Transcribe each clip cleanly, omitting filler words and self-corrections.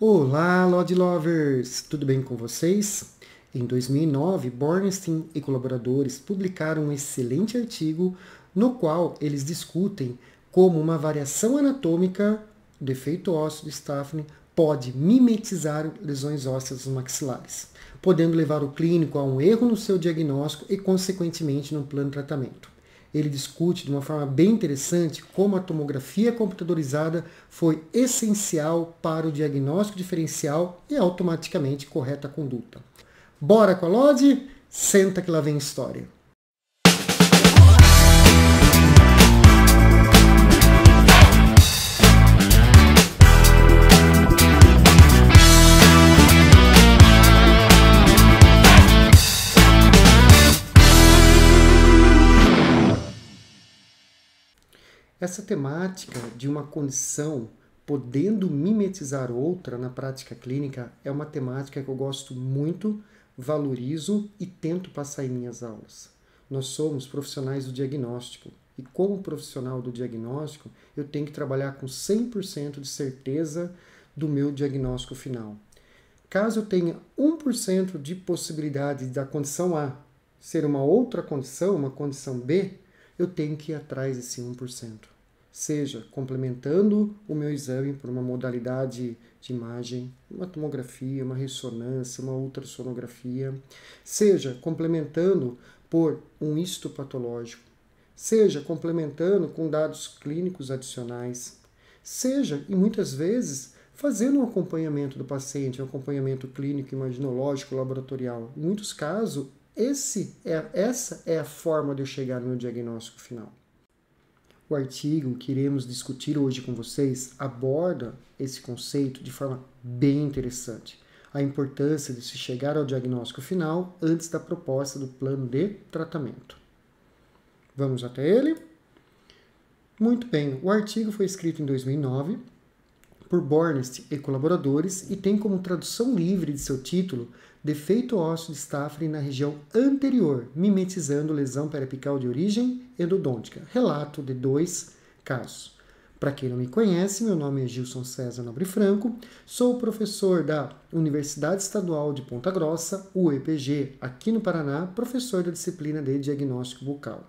Olá, Lodge Lovers! Tudo bem com vocês? Em 2009, Bornstein e colaboradores publicaram um excelente artigo no qual eles discutem como uma variação anatômica, defeito ósseo de Stafford, pode mimetizar lesões ósseas maxilares, podendo levar o clínico a um erro no seu diagnóstico e, consequentemente, no plano de tratamento. Ele discute de uma forma bem interessante como a tomografia computadorizada foi essencial para o diagnóstico diferencial e automaticamente correta conduta. Bora com a Lodge? Senta que lá vem história. Essa temática de uma condição podendo mimetizar outra na prática clínica é uma temática que eu gosto muito, valorizo e tento passar em minhas aulas. Nós somos profissionais do diagnóstico e como profissional do diagnóstico eu tenho que trabalhar com 100% de certeza do meu diagnóstico final. Caso eu tenha 1% de possibilidade da condição A ser uma outra condição, uma condição B, eu tenho que ir atrás desse 1%. Seja complementando o meu exame por uma modalidade de imagem, uma tomografia, uma ressonância, uma ultrassonografia, seja complementando por um histopatológico, seja complementando com dados clínicos adicionais, seja, e muitas vezes, fazendo um acompanhamento do paciente, um acompanhamento clínico, imaginológico, laboratorial. Em muitos casos, essa é a forma de eu chegar no meu diagnóstico final. O artigo que iremos discutir hoje com vocês aborda esse conceito de forma bem interessante. A importância de se chegar ao diagnóstico final antes da proposta do plano de tratamento. Vamos até ele? Muito bem, o artigo foi escrito em 2009 por Bornstein e colaboradores e tem como tradução livre de seu título defeito ósseo de Stafford na região anterior, mimetizando lesão periapical de origem endodôntica. Relato de 2 casos. Para quem não me conhece, meu nome é Gilson César Nobre Franco, sou professor da Universidade Estadual de Ponta Grossa, UEPG, aqui no Paraná, professor da disciplina de diagnóstico bucal.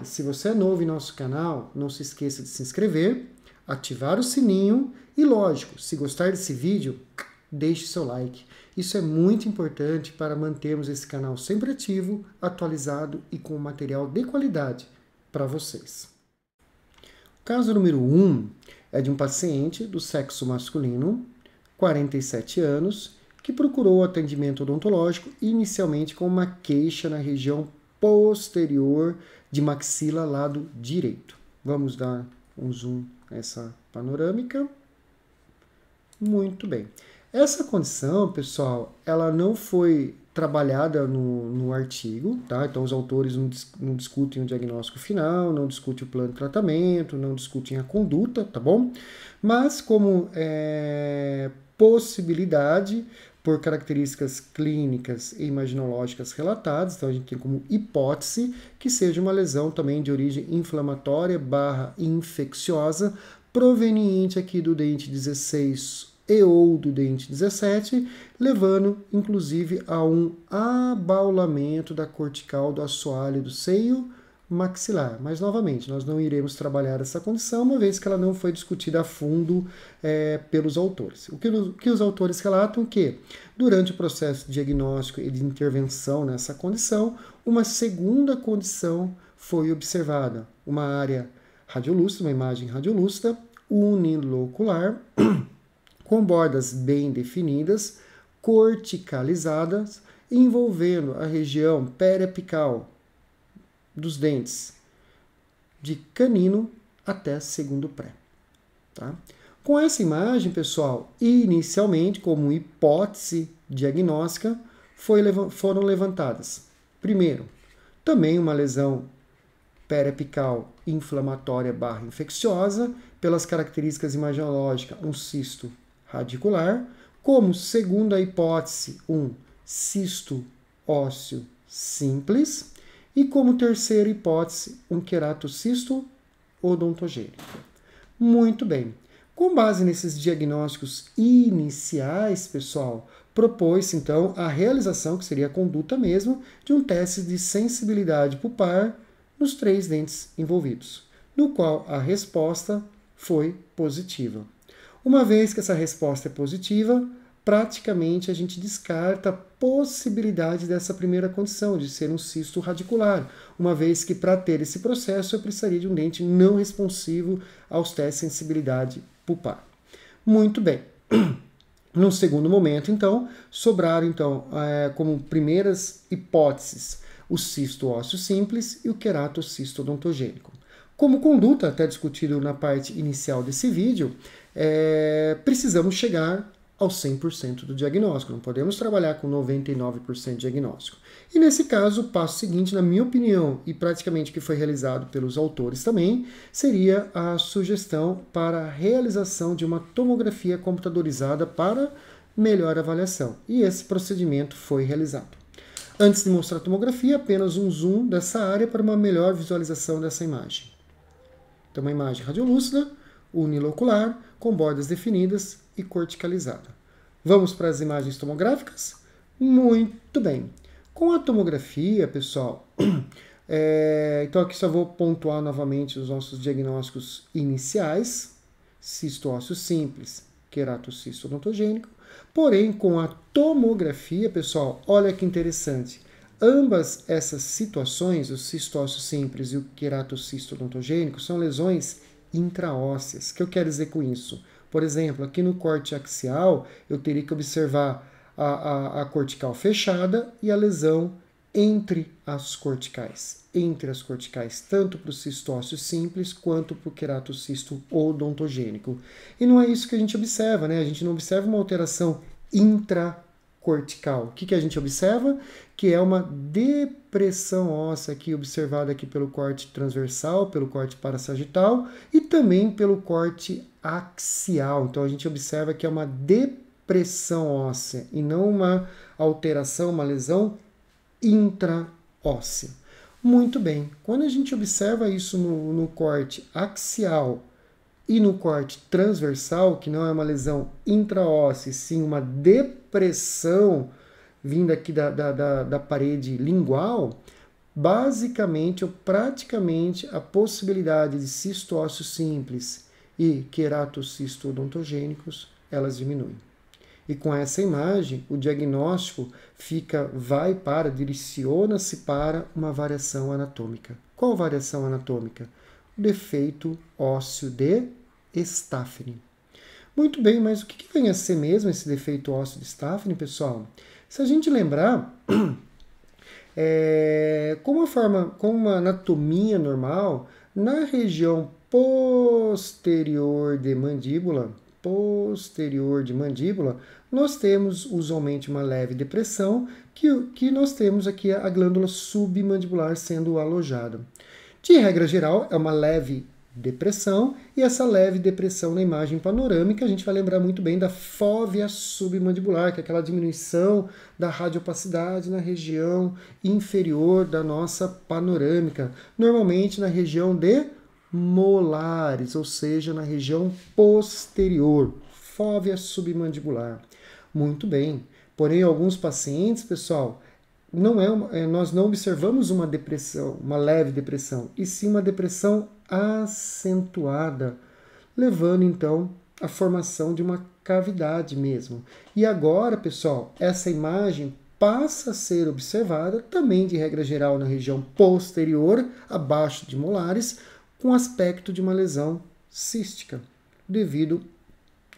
Se você é novo em nosso canal, não se esqueça de se inscrever, ativar o sininho e, lógico, se gostar desse vídeo, deixe seu like. Isso é muito importante para mantermos esse canal sempre ativo, atualizado e com material de qualidade para vocês. O caso número 1 é de um paciente do sexo masculino, 47 anos, que procurou atendimento odontológico inicialmente com uma queixa na região posterior de maxila lado direito. Vamos dar um zoom nessa panorâmica. Muito bem. Essa condição, pessoal, ela não foi trabalhada no artigo, tá? Então os autores não discutem o diagnóstico final, não discutem o plano de tratamento, não discutem a conduta, tá bom? Mas como possibilidade, por características clínicas e imaginológicas relatadas, então a gente tem como hipótese que seja uma lesão também de origem inflamatória / infecciosa, proveniente aqui do dente 16 e ou do dente 17, levando inclusive a um abaulamento da cortical do assoalho do seio maxilar. Mas, novamente, nós não iremos trabalhar essa condição, uma vez que ela não foi discutida a fundo pelos autores. O que os autores relatam que, durante o processo de diagnóstico e de intervenção nessa condição, uma segunda condição foi observada. Uma área radiolúcida, uma imagem radiolúcida, unilocular, com bordas bem definidas, corticalizadas, envolvendo a região periapical dos dentes de canino até segundo pré. Tá? Com essa imagem, pessoal, inicialmente, como hipótese diagnóstica, foram levantadas, primeiro, também uma lesão periapical inflamatória / infecciosa, pelas características imaginológicas, um cisto radicular, como segunda hipótese, um cisto ósseo simples, e como terceira hipótese, um queratocisto odontogênico. Muito bem. Com base nesses diagnósticos iniciais, pessoal, propôs-se então a realização, que seria a conduta mesmo, de um teste de sensibilidade pulpar nos 3 dentes envolvidos, no qual a resposta foi positiva. Uma vez que essa resposta é positiva, praticamente a gente descarta a possibilidade dessa primeira condição, de ser um cisto radicular, uma vez que para ter esse processo eu precisaria de um dente não responsivo aos testes de sensibilidade pulpar. Muito bem. Num segundo momento, então, sobraram então, como primeiras hipóteses o cisto ósseo simples e o queratocisto odontogênico. Como conduta, até discutido na parte inicial desse vídeo, precisamos chegar ao 100% do diagnóstico, não podemos trabalhar com 99% de diagnóstico. E nesse caso, o passo seguinte, na minha opinião, e praticamente que foi realizado pelos autores também, seria a sugestão para a realização de uma tomografia computadorizada para melhor avaliação. E esse procedimento foi realizado. Antes de mostrar a tomografia, apenas um zoom dessa área para uma melhor visualização dessa imagem. Então, uma imagem radiolúcida, unilocular, com bordas definidas e corticalizada. Vamos para as imagens tomográficas? Muito bem. Com a tomografia, pessoal, então aqui só vou pontuar novamente os nossos diagnósticos iniciais, cisto ósseo simples, queratocisto odontogênico. Porém, com a tomografia, pessoal, olha que interessante. Ambas essas situações, o cisto ósseo simples e o queratocisto odontogênico, são lesões intraósseas. O que eu quero dizer com isso? Por exemplo, aqui no corte axial, eu teria que observar a cortical fechada e a lesão entre as corticais. Entre as corticais, tanto para o cisto ósseo simples quanto para o queratocisto odontogênico. E não é isso que a gente observa, né? A gente não observa uma alteração intracortical. O que a gente observa? Que é uma depressão óssea aqui observada aqui pelo corte transversal, pelo corte parassagital e também pelo corte axial. Então a gente observa que é uma depressão óssea e não uma alteração, uma lesão intraóssea. Muito bem, quando a gente observa isso no corte axial e no corte transversal, que não é uma lesão intraóssea, sim uma depressão vinda aqui da parede lingual, basicamente ou praticamente a possibilidade de cisto ósseo simples e queratocisto odontogênicos, elas diminuem. E com essa imagem, o diagnóstico direciona-se para uma variação anatômica. Qual variação anatômica? O defeito ósseo de Stafford. Muito bem, mas o que vem a ser mesmo esse defeito ósseo de Stafford, pessoal? Se a gente lembrar, com uma anatomia normal, na região posterior de mandíbula, nós temos usualmente uma leve depressão, que nós temos aqui a glândula submandibular sendo alojada. De regra geral, é uma leve depressão, e essa leve depressão na imagem panorâmica, a gente vai lembrar muito bem da fóvea submandibular, que é aquela diminuição da radiopacidade na região inferior da nossa panorâmica, normalmente na região de molares, ou seja, na região posterior, fóvea submandibular. Muito bem. Porém, alguns pacientes, pessoal, nós não observamos uma depressão, uma leve depressão, e sim uma depressão acentuada, levando então à formação de uma cavidade mesmo. E agora, pessoal, essa imagem passa a ser observada também de regra geral na região posterior, abaixo de molares, com aspecto de uma lesão cística, devido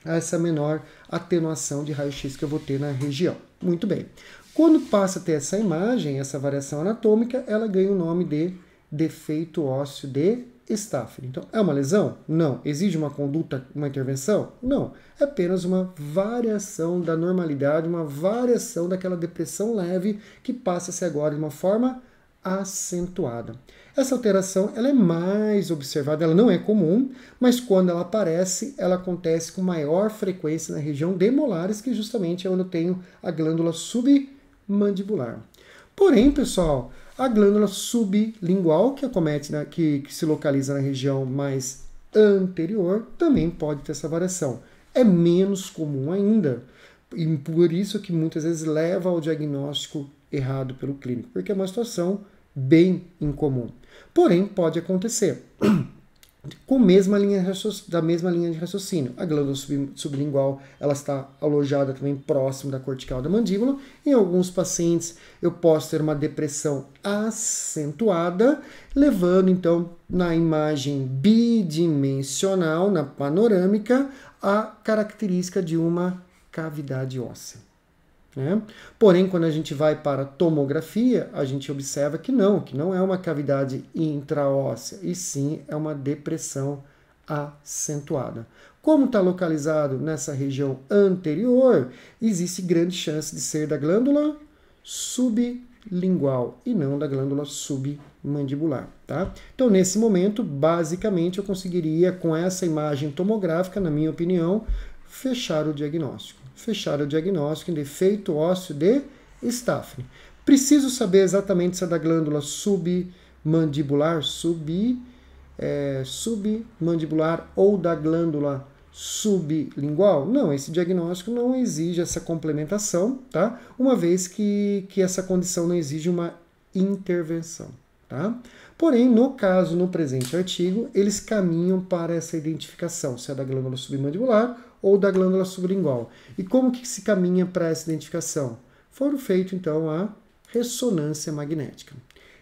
a essa menor atenuação de raio-x que eu vou ter na região. Muito bem. Quando passa a ter essa imagem, essa variação anatômica, ela ganha o nome de defeito ósseo de Stafford. Então, é uma lesão? Não. Exige uma conduta, uma intervenção? Não. É apenas uma variação da normalidade, uma variação daquela depressão leve que passa a ser agora de uma forma acentuada. Essa alteração ela é mais observada, ela não é comum, mas quando ela aparece, ela acontece com maior frequência na região de molares, que justamente é onde eu tenho a glândula submandibular. Porém, pessoal, a glândula sublingual, que acomete, que se localiza na região mais anterior, também pode ter essa variação. É menos comum ainda, e por isso que muitas vezes leva ao diagnóstico errado pelo clínico, porque é uma situação bem incomum. Porém, pode acontecer com da mesma linha de raciocínio. A glândula sublingual ela está alojada também próximo da cortical da mandíbula. Em alguns pacientes eu posso ter uma depressão acentuada, levando então na imagem bidimensional, na panorâmica, a característica de uma cavidade óssea. Né? Porém, quando a gente vai para a tomografia, a gente observa que não é uma cavidade intraóssea, e sim é uma depressão acentuada. Como está localizado nessa região anterior, existe grande chance de ser da glândula sublingual e não da glândula submandibular. Tá? Então, nesse momento, basicamente, eu conseguiria, com essa imagem tomográfica, na minha opinião, fechar o diagnóstico em defeito ósseo de Staphny. Preciso saber exatamente se é da glândula submandibular, submandibular ou da glândula sublingual? Não, esse diagnóstico não exige essa complementação, tá? Uma vez que essa condição não exige uma intervenção, tá? Porém, no presente artigo, eles caminham para essa identificação, se é da glândula submandibular ou da glândula sublingual. E como que se caminha para essa identificação? Foram feitos, então, a ressonância magnética.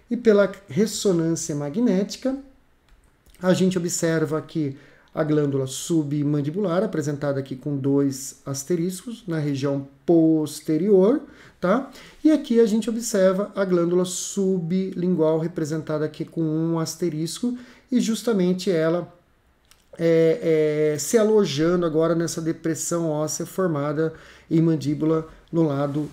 E pela ressonância magnética, a gente observa aqui a glândula submandibular, apresentada aqui com 2 asteriscos na região posterior, tá? E aqui a gente observa a glândula sublingual, representada aqui com 1 asterisco, e justamente ela se alojando agora nessa depressão óssea formada em mandíbula no lado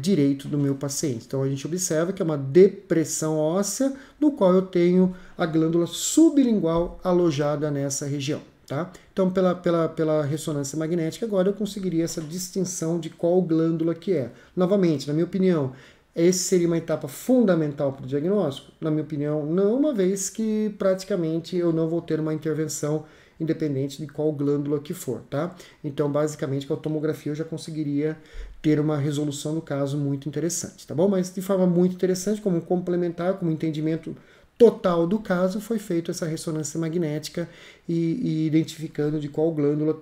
direito do meu paciente. Então a gente observa que é uma depressão óssea no qual eu tenho a glândula sublingual alojada nessa região. Tá? Então pela ressonância magnética agora eu conseguiria essa distinção de qual glândula que é. Novamente, na minha opinião, esse seria uma etapa fundamental para o diagnóstico? Na minha opinião, não, uma vez que praticamente eu não vou ter uma intervenção independente de qual glândula que for, tá? Então, basicamente, com a tomografia eu já conseguiria ter uma resolução do caso muito interessante, tá bom? Mas de forma muito interessante, como complementar, como entendimento total do caso, foi feita essa ressonância magnética e identificando de qual glândula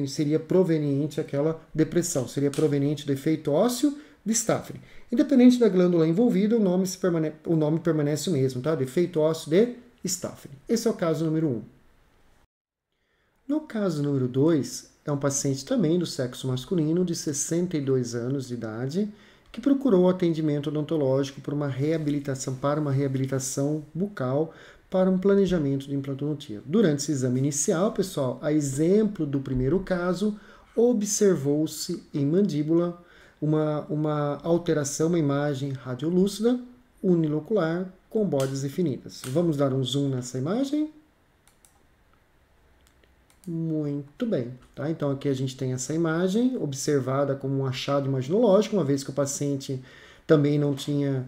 seria proveniente aquela depressão, seria proveniente do efeito ósseo de Staphny. Independente da glândula envolvida, o nome permanece o mesmo, tá? Defeito ósseo de Staphny. Esse é o caso número 1. No caso número 2, é um paciente também do sexo masculino, de 62 anos de idade, que procurou atendimento odontológico para uma reabilitação bucal, para um planejamento de implantodontia. Durante esse exame inicial, pessoal, a exemplo do primeiro caso, observou-se em mandíbula uma alteração, uma imagem radiolúcida, unilocular, com bordas definidas. Vamos dar um zoom nessa imagem? Muito bem. Tá? Então aqui a gente tem essa imagem observada como um achado imaginológico, uma vez que o paciente também não tinha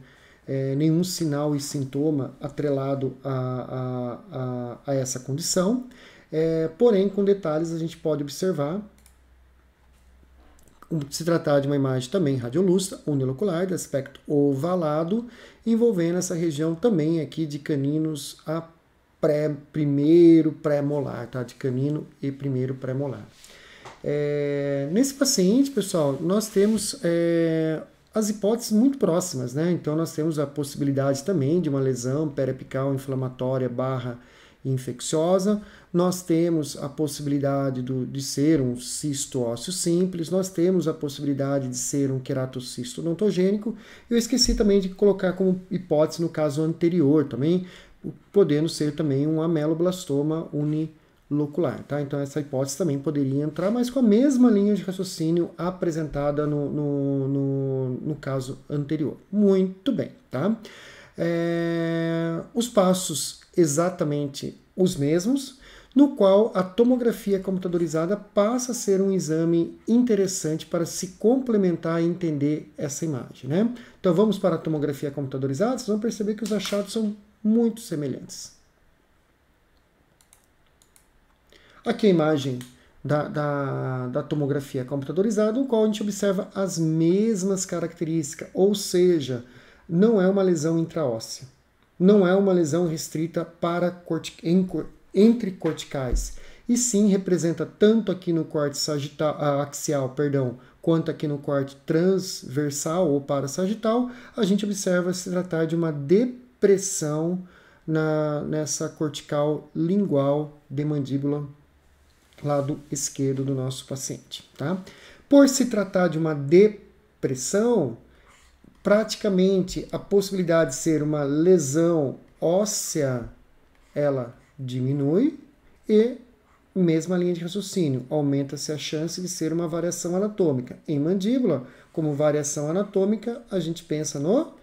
nenhum sinal e sintoma atrelado a essa condição. Porém, com detalhes, a gente pode observar se tratar de uma imagem também radiolúcida, unilocular, de aspecto ovalado, envolvendo essa região também aqui de caninos a primeiro pré-molar, tá? De canino e primeiro pré-molar. Nesse paciente, pessoal, nós temos as hipóteses muito próximas, né? Então, nós temos a possibilidade também de uma lesão periapical inflamatória / infecciosa, nós temos a possibilidade de ser um cisto ósseo simples, nós temos a possibilidade de ser um queratocisto odontogênico. Eu esqueci também de colocar como hipótese no caso anterior também, podendo ser também um ameloblastoma unilocular, tá? Então essa hipótese também poderia entrar, mas com a mesma linha de raciocínio apresentada no caso anterior. Muito bem, tá? Os passos exatamente os mesmos, no qual a tomografia computadorizada passa a ser um exame interessante para se complementar e entender essa imagem, né? Então vamos para a tomografia computadorizada, vocês vão perceber que os achados são muito semelhantes. Aqui a imagem da tomografia computadorizada, no qual a gente observa as mesmas características, ou seja, não é uma lesão intraóssea, não é uma lesão restrita para entre corticais, e sim representa tanto aqui no corte axial, quanto aqui no corte transversal ou parasagital, a gente observa se tratar de uma depressão nessa cortical lingual de mandíbula lado esquerdo do nosso paciente, tá? Por se tratar de uma depressão, praticamente a possibilidade de ser uma lesão óssea, ela diminui e mesma linha de raciocínio, aumenta-se a chance de ser uma variação anatômica. Em mandíbula, como variação anatômica, a gente pensa no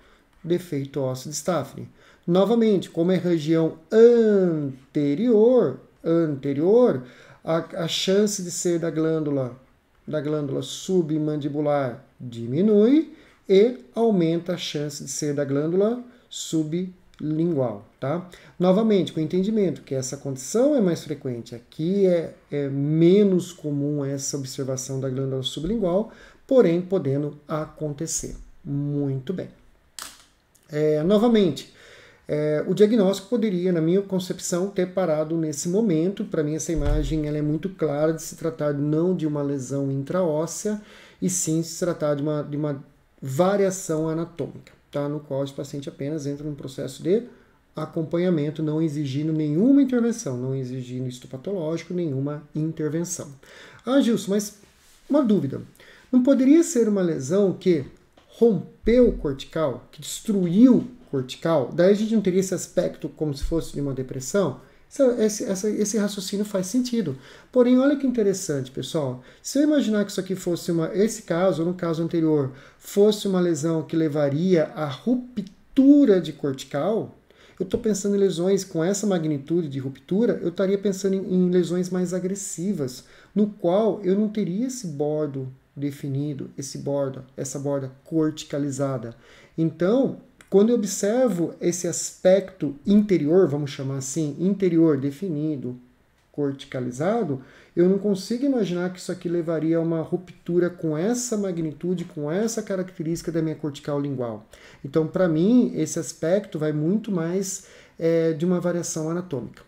defeito ósseo de Stafford. Novamente, como é região anterior, a chance de ser da glândula submandibular diminui e aumenta a chance de ser da glândula sublingual, tá? Novamente, com o entendimento que essa condição é mais frequente, aqui é menos comum essa observação da glândula sublingual, porém podendo acontecer. Muito bem. Novamente, o diagnóstico poderia, na minha concepção, ter parado nesse momento. Para mim, essa imagem ela é muito clara de se tratar não de uma lesão intraóssea, e sim se tratar de uma variação anatômica, tá? No qual esse paciente apenas entra num processo de acompanhamento, não exigindo nenhuma intervenção, não exigindo histopatológico, nenhuma intervenção. Ah, Gilson, mas uma dúvida. Não poderia ser uma lesão que rompeu o cortical, que destruiu cortical, daí a gente não teria esse aspecto como se fosse de uma depressão? Esse raciocínio faz sentido. Porém, olha que interessante, pessoal. Se eu imaginar que isso aqui fosse esse caso, ou no caso anterior, fosse uma lesão que levaria à ruptura de cortical, eu estou pensando em lesões com essa magnitude de ruptura, eu estaria pensando em lesões mais agressivas, no qual eu não teria esse bordo definido, essa borda corticalizada. Então, quando eu observo esse aspecto interior, vamos chamar assim, interior definido, corticalizado, eu não consigo imaginar que isso aqui levaria a uma ruptura com essa magnitude, com essa característica da minha cortical lingual. Então, para mim, esse aspecto vai muito mais de uma variação anatômica.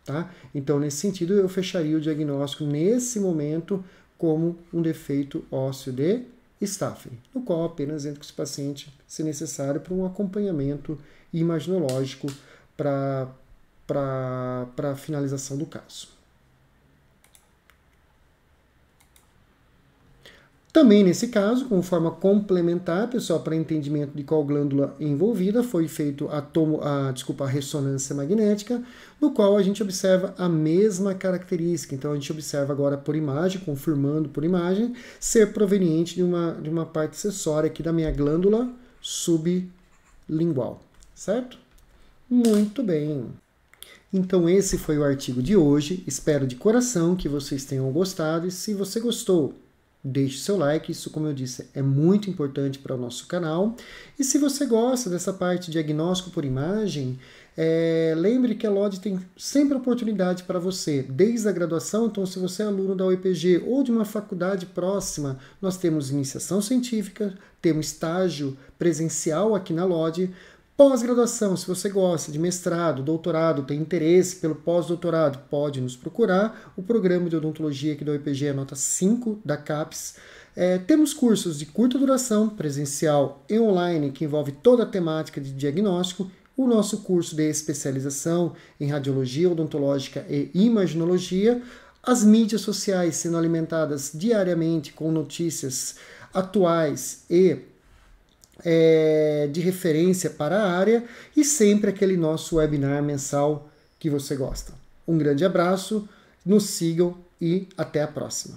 Tá? Então, nesse sentido, eu fecharia o diagnóstico nesse momento como um defeito ósseo de Stafford, no qual apenas entra com esse paciente, se necessário, para um acompanhamento imaginológico para a finalização do caso. Também nesse caso, como forma complementar, pessoal, para entendimento de qual glândula envolvida, foi feito a ressonância magnética, no qual a gente observa a mesma característica. Então a gente observa agora por imagem, confirmando por imagem, ser proveniente de uma parte acessória aqui da minha glândula sublingual, certo? Muito bem. Então esse foi o artigo de hoje. Espero de coração que vocês tenham gostado, e se você gostou, deixe seu like, isso, como eu disse, é muito importante para o nosso canal. E se você gosta dessa parte de diagnóstico por imagem, lembre que a LOD tem sempre oportunidade para você, desde a graduação. Então, se você é aluno da UEPG ou de uma faculdade próxima, nós temos iniciação científica, temos estágio presencial aqui na LOD. Pós-graduação, se você gosta de mestrado, doutorado, tem interesse pelo pós-doutorado, pode nos procurar. O programa de odontologia aqui da UEPG é nota 5 da CAPES. Temos cursos de curta duração, presencial e online, que envolve toda a temática de diagnóstico. O nosso curso de especialização em radiologia odontológica e imaginologia. As mídias sociais sendo alimentadas diariamente com notícias atuais e de referência para a área, e sempre aquele nosso webinar mensal que você gosta. Um grande abraço, nos sigam e até a próxima.